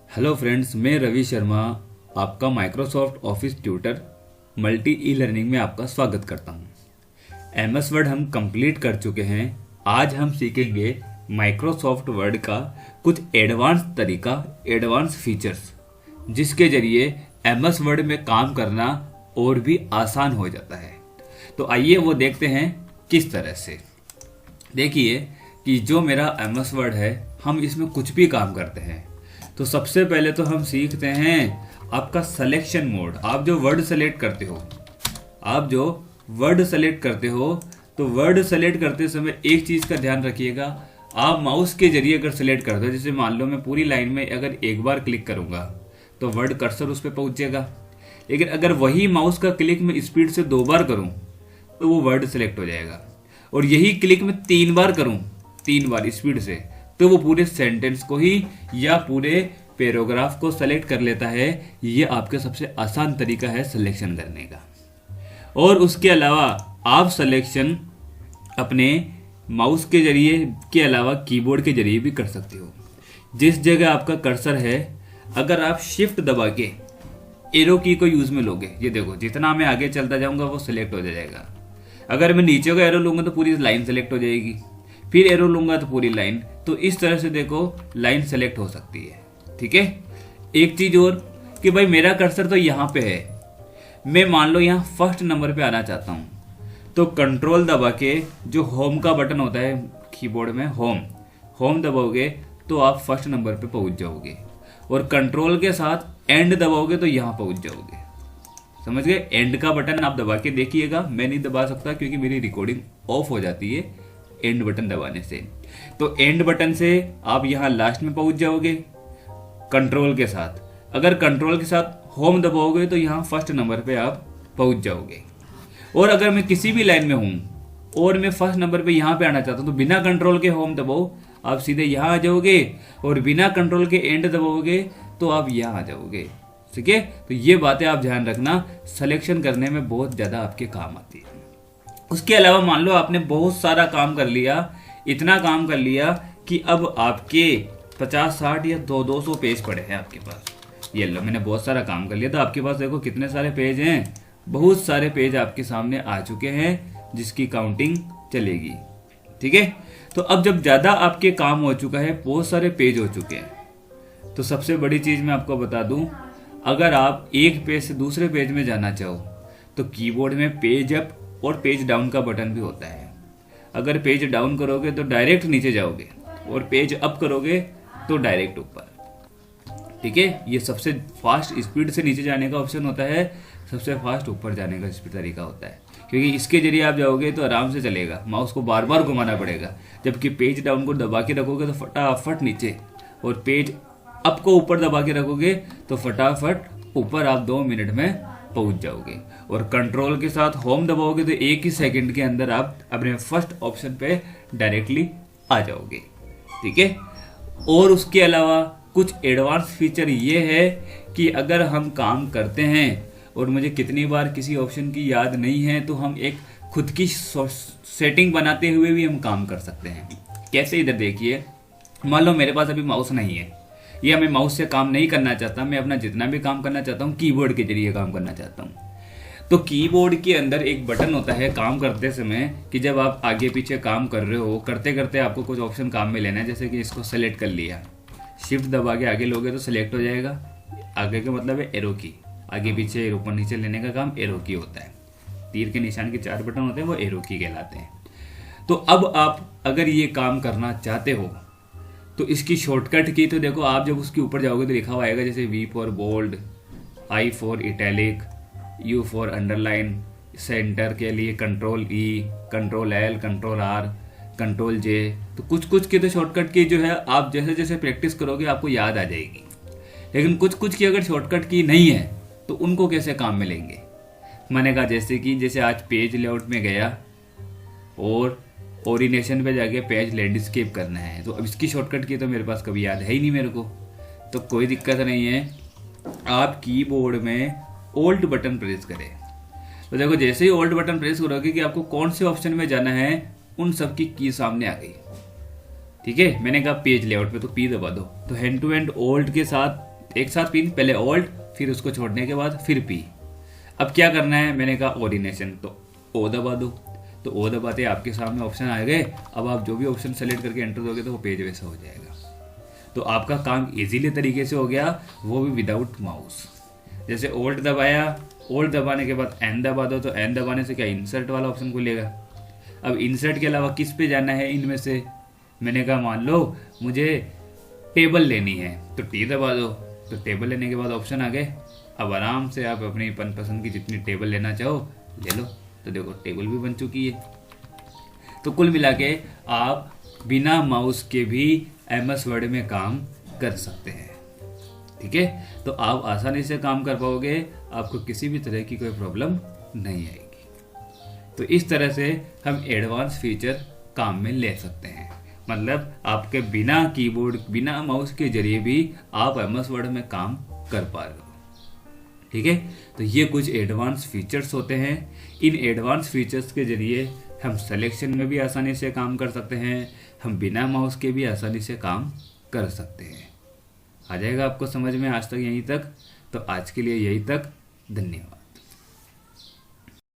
Hello friends, मैं रवि शर्मा आपका Microsoft office tutor multi e learning में आपका स्वागत करता हूं। एमएस वर्ड हम कंप्लीट कर चुके हैं। आज हम सीखेंगे माइक्रोसॉफ्ट वर्ड का कुछ एडवांस तरीका, एडवांस फीचर्स, जिसके जरिए एमएस वर्ड में काम करना और भी आसान हो जाता है। तो आइए वो देखते हैं किस तरह से। देखिए कि जो मेरा एमएस वर्ड है, हम इसमें कुछ भी काम करते हैं। तो सबसे पहले तो हम सीखते हैं आपका सिलेक्शन मोड। आप जो वर्ड सेलेक्ट करते हो, तो वर्ड सेलेक्ट करते समय एक चीज़ का ध्यान रखिएगा। आप माउस के जरिए अगर सेलेक्ट करते हो, जैसे मान लो मैं पूरी लाइन में अगर एक बार क्लिक करूंगा तो वर्ड कर्सर उस पर पहुंचेगा। लेकिन अगर वही माउस का क्लिक मैं स्पीड से 2 बार करूं तो वो वर्ड सेलेक्ट हो जाएगा। और यही क्लिक मैं 3 बार करूं, 3 बार स्पीड से, तो वो पूरे सेंटेंस को ही या पूरे पैराग्राफ को सेलेक्ट कर लेता है। ये आपके सबसे आसान तरीका है सिलेक्शन करने का। और उसके अलावा आप सिलेक्शन अपने माउस के जरिए के अलावा कीबोर्ड के जरिए भी कर सकते हो। जिस जगह आपका कर्सर है, अगर आप शिफ्ट दबा के एरो की को यूज में लोगे, ये देखो जितना मैं आगे चलता जाऊंगा वो सिलेक्ट हो जाएगा। अगर मैं नीचे का एरो लूंगा तो पूरी लाइन सेलेक्ट हो जाएगी, फिर एरो लूंगा तो पूरी लाइन। तो इस तरह से देखो लाइन सेलेक्ट हो सकती है। ठीक है। एक चीज और कि भाई मेरा कर्सर तो यहाँ पे है, मैं मान लो यहाँ फर्स्ट नंबर पे आना चाहता हूँ, तो कंट्रोल दबा के जो होम का बटन होता है कीबोर्ड में, होम दबाओगे तो आप फर्स्ट नंबर पे पहुंच जाओगे। और कंट्रोल के साथ एंड दबाओगे तो यहाँ पहुंच जाओगे। समझ गए? एंड का बटन आप दबा के देखिएगा। मैं नहीं दबा सकता क्योंकि मेरी रिकॉर्डिंग ऑफ हो जाती है एंड बटन दबाने से। तो एंड बटन से आप यहाँ लास्ट में पहुंच जाओगे कंट्रोल के साथ। अगर कंट्रोल के साथ होम दबाओगे तो यहाँ फर्स्ट नंबर पे आप पहुंच जाओगे। और अगर मैं किसी भी लाइन में हूं और मैं फर्स्ट नंबर पे यहाँ पे आना चाहता हूँ तो बिना कंट्रोल के होम दबाओ, आप सीधे यहाँ आ जाओगे। और बिना कंट्रोल के एंड दबाओगे तो आप यहाँ आ जाओगे। ठीक है। तो ये बातें आप ध्यान रखना, सिलेक्शन करने में बहुत ज्यादा आपके काम आती है। उसके अलावा मान लो आपने बहुत सारा काम कर लिया, इतना काम कर लिया कि अब आपके 50-60 या 200 पेज पड़े हैं आपके पास। ये लो, मैंने बहुत सारा काम कर लिया। तो आपके पास देखो कितने सारे पेज हैं, बहुत सारे पेज आपके सामने आ चुके हैं जिसकी काउंटिंग चलेगी। ठीक है। तो अब जब ज्यादा आपके काम हो चुका है, बहुत सारे पेज हो चुके हैं, तो सबसे बड़ी चीज मैं आपको बता दूं, अगर आप एक पेज से दूसरे पेज में जाना चाहो तो कीबोर्ड में पेज अप और पेज डाउन का बटन भी होता है। अगर पेज डाउन करोगे तो डायरेक्ट नीचे जाओगे और पेज अप करोगे तो डायरेक्ट ऊपर। ठीक है। ये सबसे फास्ट स्पीड से नीचे जाने का ऑप्शन होता है, सबसे फास्ट ऊपर जाने का स्पीड तरीका होता है, क्योंकि इसके जरिए आप जाओगे तो आराम से चलेगा, माउस को बार बार घुमाना पड़ेगा। जबकि पेज डाउन को दबा के रखोगे तो फटाफट नीचे, और पेज अप को ऊपर दबा के रखोगे तो फटाफट ऊपर आप 2 मिनट में पहुंच जाओगे। और कंट्रोल के साथ होम दबाओगे तो 1 ही सेकंड के अंदर आप अपने फर्स्ट ऑप्शन पे डायरेक्टली आ जाओगे। ठीक है। और उसके अलावा कुछ एडवांस फीचर ये है कि अगर हम काम करते हैं और मुझे कितनी बार किसी ऑप्शन की याद नहीं है, तो हम एक खुद की सेटिंग बनाते हुए भी हम काम कर सकते हैं। कैसे? इधर देखिए, मान लो मेरे पास अभी माउस नहीं है, या मैं माउस से काम नहीं करना चाहता, मैं अपना जितना भी काम करना चाहता हूँ कीबोर्ड के जरिए काम करना चाहता हूँ। तो कीबोर्ड के अंदर एक बटन होता है काम करते समय, कि जब आप आगे पीछे काम कर रहे हो, करते करते आपको कुछ ऑप्शन काम में लेना है। जैसे कि इसको सेलेक्ट कर लिया, शिफ्ट दबा के आगे लोगे तो सेलेक्ट हो जाएगा। आगे का मतलब है एरो की, आगे पीछे ऊपर नीचे लेने का काम एरो की होता है। तीर के निशान के 4 बटन होते हैं, वो एरो की कहलाते हैं। तो अब आप अगर ये काम करना चाहते हो तो इसकी शॉर्टकट की तो देखो, आप जब उसके ऊपर जाओगे तो लिखा हुआ आएगा, जैसे V for bold, I for italic, U for underline, centre के लिए control E, control L, control R, control J। तो कुछ कुछ की तो शॉर्टकट की जो है आप जैसे जैसे प्रैक्टिस करोगे आपको याद आ जाएगी। लेकिन कुछ कुछ की अगर शॉर्टकट की नहीं है तो उनको कैसे काम में लेंगे? मैंने कहा जैसे आज पेज लेआउट में गया और ओरिएंटेशन पे जाके पेज लैंडस्केप करना है, तो अब इसकी शॉर्टकट की तो मेरे पास कभी याद है ही नहीं मेरे को। तो कोई दिक्कत नहीं है, आप कीबोर्ड में ओल्ट बटन प्रेस करें। तो देखो जैसे ही ओल्ट बटन प्रेस करोगे कि आपको कौन से ऑप्शन में जाना है, उन सब की सामने आ गई। ठीक है, मैंने कहा पेज लेआउट पे तो पी दबा दो। तो हैंड टू हैंड ओल्ड के साथ एक साथ पी, पहले ओल्ड फिर उसको छोड़ने के बाद फिर पी। अब क्या करना है, मैंने कहा ओरिनेशन, तो ओ दबा दो। तो ओ दबाते आपके सामने ऑप्शन आ गए। अब आप जो भी ऑप्शन सेलेक्ट करके एंटर दोगे तो वो पेज वैसा हो जाएगा। तो आपका काम इजीली तरीके से हो गया, वो भी विदाउट माउस। जैसे ओल्ड दबाया, ओल्ड दबाने के बाद एन दबा दो, तो एन दबाने से क्या इंसर्ट वाला ऑप्शन खुलेगा। अब इंसर्ट के अलावा किस पे जाना है इनमें से, मैंने कहा मान लो मुझे टेबल लेनी है, तो टी दबा दो। तो टेबल लेने के बाद ऑप्शन आ गए। अब आराम से आप अपनी पसंद की जितनी टेबल लेना चाहो ले लो। तो देखो टेबल भी बन चुकी है। तो कुल मिला के आप बिना माउस के भी एमएस वर्ड में काम कर सकते हैं। ठीक है, तो आप आसानी से काम कर पाओगे, आपको किसी भी तरह की कोई प्रॉब्लम नहीं आएगी। तो इस तरह से हम एडवांस फीचर काम में ले सकते हैं। मतलब आपके बिना कीबोर्ड बिना माउस के जरिए भी आप एमएस वर्ड में काम कर पा रहे हो। ठीक है, तो ये कुछ एडवांस फीचर्स होते हैं। इन एडवांस फीचर्स के जरिए हम सिलेक्शन में भी आसानी से काम कर सकते हैं, हम बिना माउस के भी आसानी से काम कर सकते हैं। आ जाएगा आपको समझ में आज तक यहीं तक। तो आज के लिए यहीं तक, धन्यवाद।